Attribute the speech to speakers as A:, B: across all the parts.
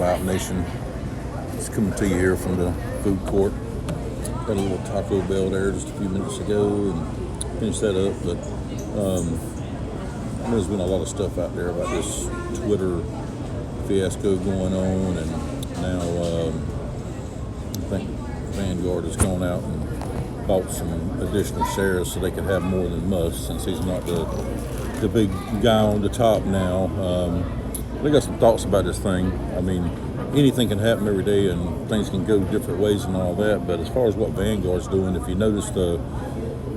A: Out Nation. It's coming to you here from the food court. Got a little Taco Bell there just a few minutes ago and finished that up. But there's been a lot of stuff out there about this Twitter fiasco going on, and now I think Vanguard has gone out and bought some additional shares so they can have more than Musk, since he's not the big guy on the top now. I got some thoughts about this thing. I mean, anything can happen every day and things can go different ways and all that, but as far as what Vanguard's doing, if you notice the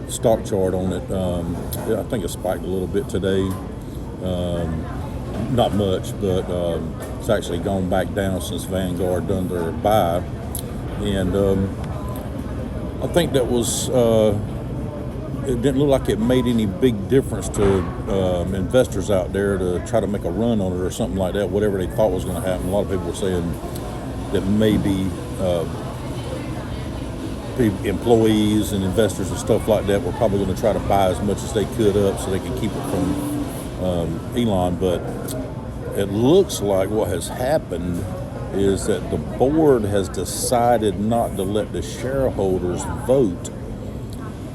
A: stock chart on it, I think it spiked a little bit today. Not much, but it's actually gone back down since Vanguard done their buy. And I think that was, it didn't look like it made any big difference to investors out there to try to make a run on it or something like that, whatever they thought was going to happen. A lot of people were saying that maybe employees and investors and stuff like that were probably going to try to buy as much as they could up so they could keep it from Elon. But it looks like what has happened is that the board has decided not to let the shareholders vote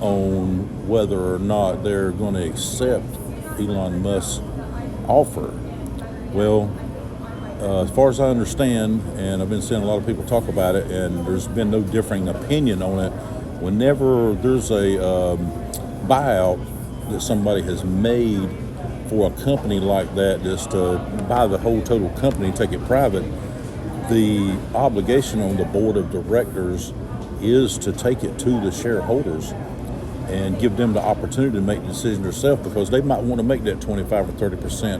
A: on whether or not they're going to accept Elon Musk's offer. Well, as far as I understand, and I've been seeing a lot of people talk about it, and there's been no differing opinion on it, whenever there's a buyout that somebody has made for a company like that, just to buy the whole total company, take it private, the obligation on the board of directors is to take it to the shareholders and give them the opportunity to make the decision themselves, because they might want to make that 25 or 30%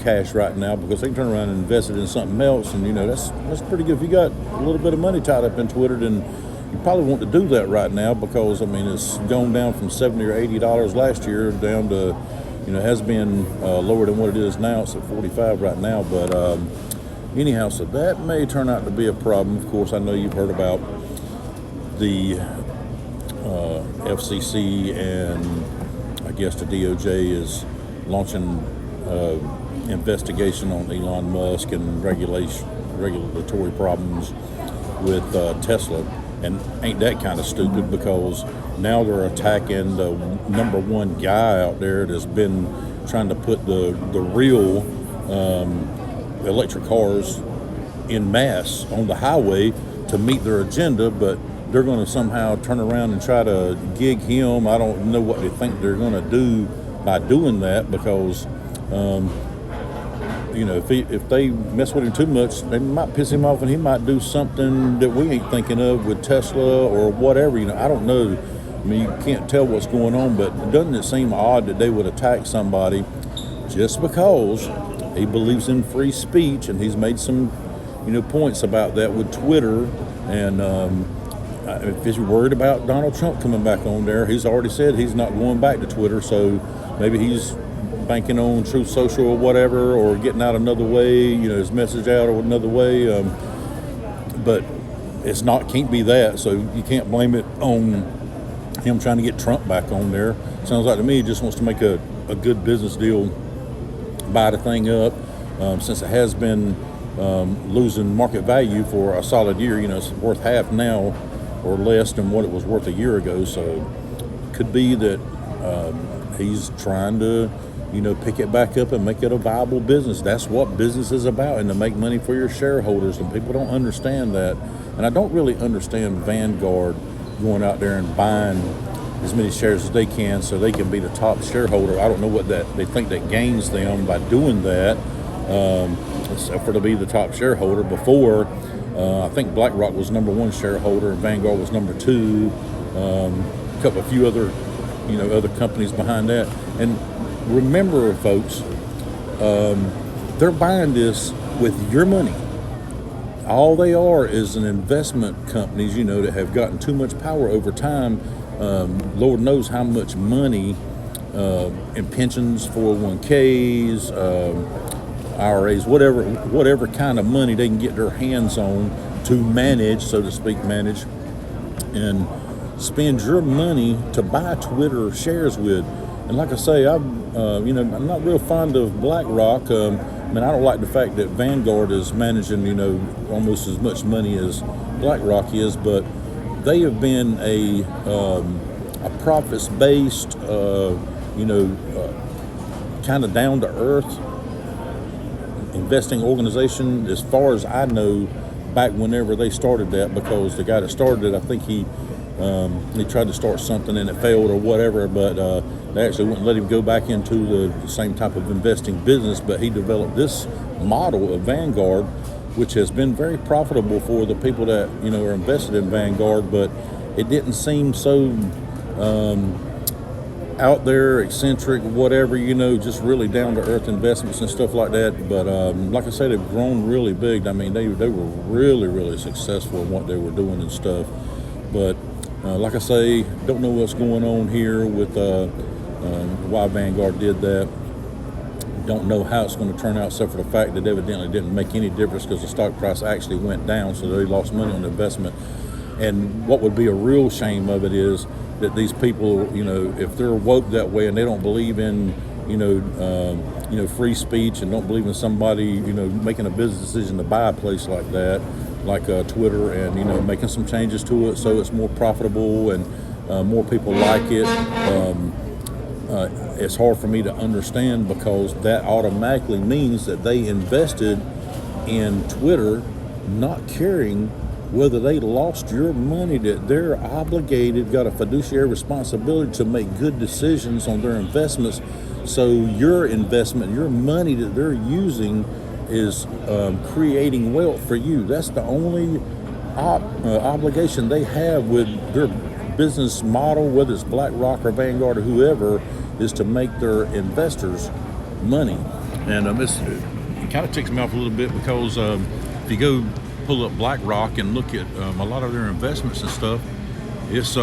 A: cash right now, because they can turn around and invest it in something else, and that's pretty good. If you got a little bit of money tied up in Twitter, then you probably want to do that right now, because it's gone down from $70 or $80 last year down to has been lower than what it is now. It's at 45 right now, but anyhow, so that may turn out to be a problem. Of course, I know you've heard about the FCC, and I guess the DOJ is launching investigation on Elon Musk and regulatory problems with Tesla. And ain't that kind of stupid, because now they're attacking the number one guy out there that's been trying to put the real electric cars in mass on the highway to meet their agenda, but they're going to somehow turn around and try to gig him. I don't know what they think they're going to do by doing that, because if they mess with him too much, they might piss him off, and he might do something that we ain't thinking of with Tesla or whatever. I don't know. I mean, you can't tell what's going on, but doesn't it seem odd that they would attack somebody just because he believes in free speech? And he's made some, points about that with Twitter. And if he's worried about Donald Trump coming back on there, he's already said he's not going back to Twitter. So maybe he's banking on Truth Social or whatever, or getting out another way, his message out or another way. But it's not, can't be that. So you can't blame it on him trying to get Trump back on there. Sounds like to me he just wants to make a good business deal, buy the thing up, since it has been losing market value for a solid year. It's worth half now or less than what it was worth a year ago. So could be that he's trying to pick it back up and make it a viable business. That's what business is about, and to make money for your shareholders. And people don't understand that. And I don't really understand Vanguard going out there and buying as many shares as they can so they can be the top shareholder. I don't know what that they think that gains them by doing that, except for to be the top shareholder. Before, I think BlackRock was number one shareholder and Vanguard was number two. A few other, other companies behind that. And remember, folks, they're buying this with your money. All they are is an investment companies, that have gotten too much power over time. Lord knows how much money in pensions, 401ks, IRAs, whatever kind of money they can get their hands on to manage, so to speak, and spend your money to buy Twitter shares with. And like I say, I'm not real fond of BlackRock. mean, I don't like the fact that Vanguard is managing, almost as much money as BlackRock is, but they have been a profits-based, kind of down-to-earth investing organization, as far as I know, back whenever they started that, because the guy that started it, I think he tried to start something and it failed or whatever, but they actually wouldn't let him go back into the same type of investing business. But he developed this model of Vanguard, which has been very profitable for the people that are invested in Vanguard. But it didn't seem so out there, eccentric, whatever, just really down to earth investments and stuff like that. But like I said, they've grown really big. I mean, they were really, really successful in what they were doing and stuff. But like I say, don't know what's going on here with why Vanguard did that. Don't know how it's going to turn out, except for the fact that evidently didn't make any difference because the stock price actually went down, so they lost money on the investment. And what would be a real shame of it is that these people, if they're woke that way and they don't believe in, free speech, and don't believe in somebody, making a business decision to buy a place like that, like Twitter, and making some changes to it so it's more profitable and more people like it. It's hard for me to understand, because that automatically means that they invested in Twitter not caring whether they lost your money, that they're obligated, got a fiduciary responsibility to make good decisions on their investments. So your investment, your money that they're using is creating wealth for you. That's the only obligation they have with their business model, whether it's BlackRock or Vanguard or whoever, is to make their investors money. And it kind of ticks me off a little bit, because if you go pull up BlackRock and look at a lot of their investments and stuff, it's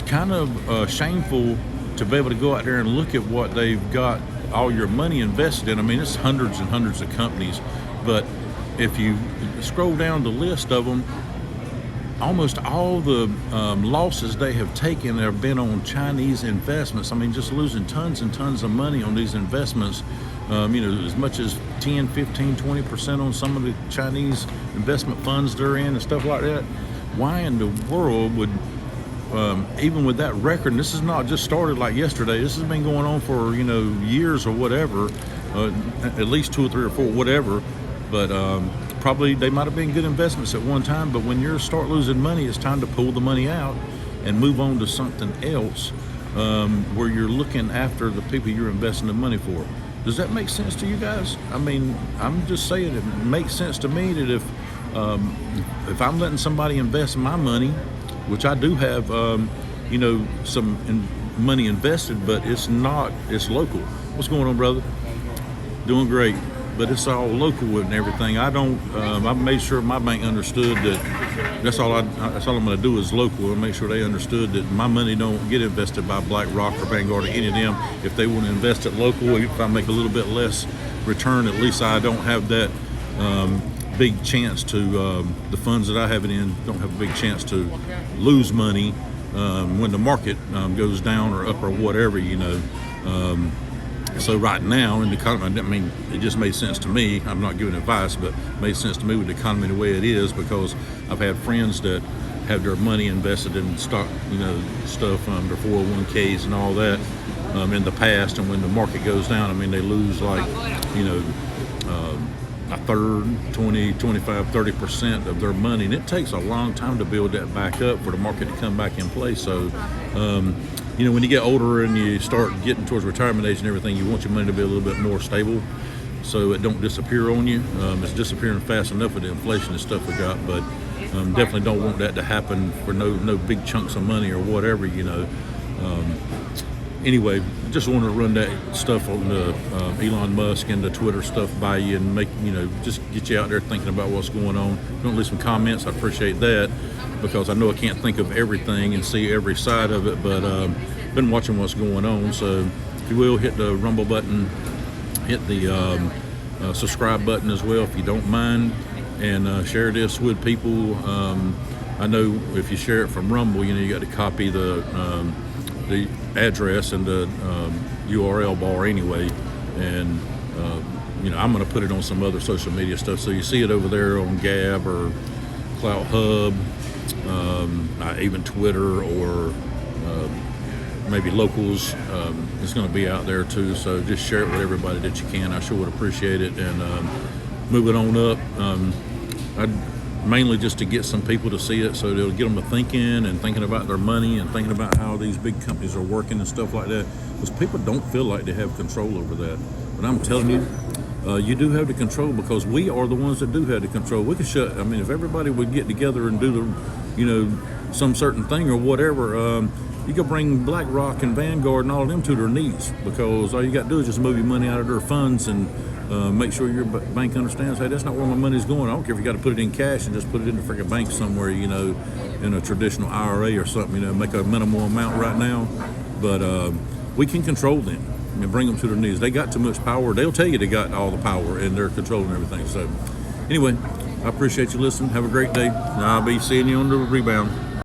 A: kind of shameful to be able to go out there and look at what they've got all your money invested in. I mean, it's hundreds and hundreds of companies, but if you scroll down the list of them, almost all the losses they have taken have been on Chinese investments. I mean, just losing tons and tons of money on these investments. As much as 10, 15, 20% on some of the Chinese investment funds they're in and stuff like that. Why in the world would, even with that record, and this is not just started like yesterday, this has been going on for, years or whatever, at least 2 or 3 or 4, whatever, but probably they might have been good investments at one time, but when you start losing money, it's time to pull the money out and move on to something else, where you're looking after the people you're investing the money for. Does that make sense to you guys? I mean, I'm just saying it makes sense to me that if I'm letting somebody invest my money, which I do have, some money invested, but it's local. What's going on, brother? Doing great. But it's all local and everything. I made sure my bank understood that that's all I'm going to do is local, and make sure they understood that my money don't get invested by BlackRock or Vanguard or any of them. If they want to invest it local, if I make a little bit less return, at least I don't have that big chance to, the funds that I have it in don't have a big chance to lose money when the market goes down or up or whatever, So right now in the economy, I mean, it just made sense to me. I'm not giving advice, but it made sense to me with the economy the way it is, because I've had friends that have their money invested in stock, stuff, their 401ks and all that in the past. And when the market goes down, I mean, they lose like, a third, 20, 25, 30% of their money. And it takes a long time to build that back up for the market to come back in place. So, when you get older and you start getting towards retirement age and everything, you want your money to be a little bit more stable so it don't disappear on you. It's disappearing fast enough with the inflation and stuff we got, but definitely don't want that to happen for no big chunks of money or whatever, Anyway, just want to run that stuff on the Elon Musk and the Twitter stuff by you and make, just get you out there thinking about what's going on. If you want to leave some comments, I appreciate that, because I know I can't think of everything and see every side of it, but been watching what's going on. So if you will, hit the Rumble button, hit the subscribe button as well if you don't mind, and share this with people. I know if you share it from Rumble, you got to copy the address and the URL bar anyway, and I'm going to put it on some other social media stuff. So you see it over there on Gab or Clout Hub, even Twitter or maybe Locals. It's going to be out there too. So just share it with everybody that you can. I sure would appreciate it. And move it on up. Mainly just to get some people to see it, so it'll get them to thinking about their money and thinking about how these big companies are working and stuff like that. Because people don't feel like they have control over that. But I'm telling you, you do have the control, because we are the ones that do have the control. We could if everybody would get together and do some certain thing or whatever, you could bring BlackRock and Vanguard and all of them to their knees, because all you got to do is just move your money out of their funds and make sure your bank understands, hey, that's not where my money's going. I don't care if you got to put it in cash and just put it in the freaking bank somewhere, in a traditional IRA or something, make a minimal amount right now. But we can control them and bring them to their knees. They got too much power. They'll tell you they got all the power and they're controlling everything. So anyway, I appreciate you listening. Have a great day. I'll be seeing you on the rebound.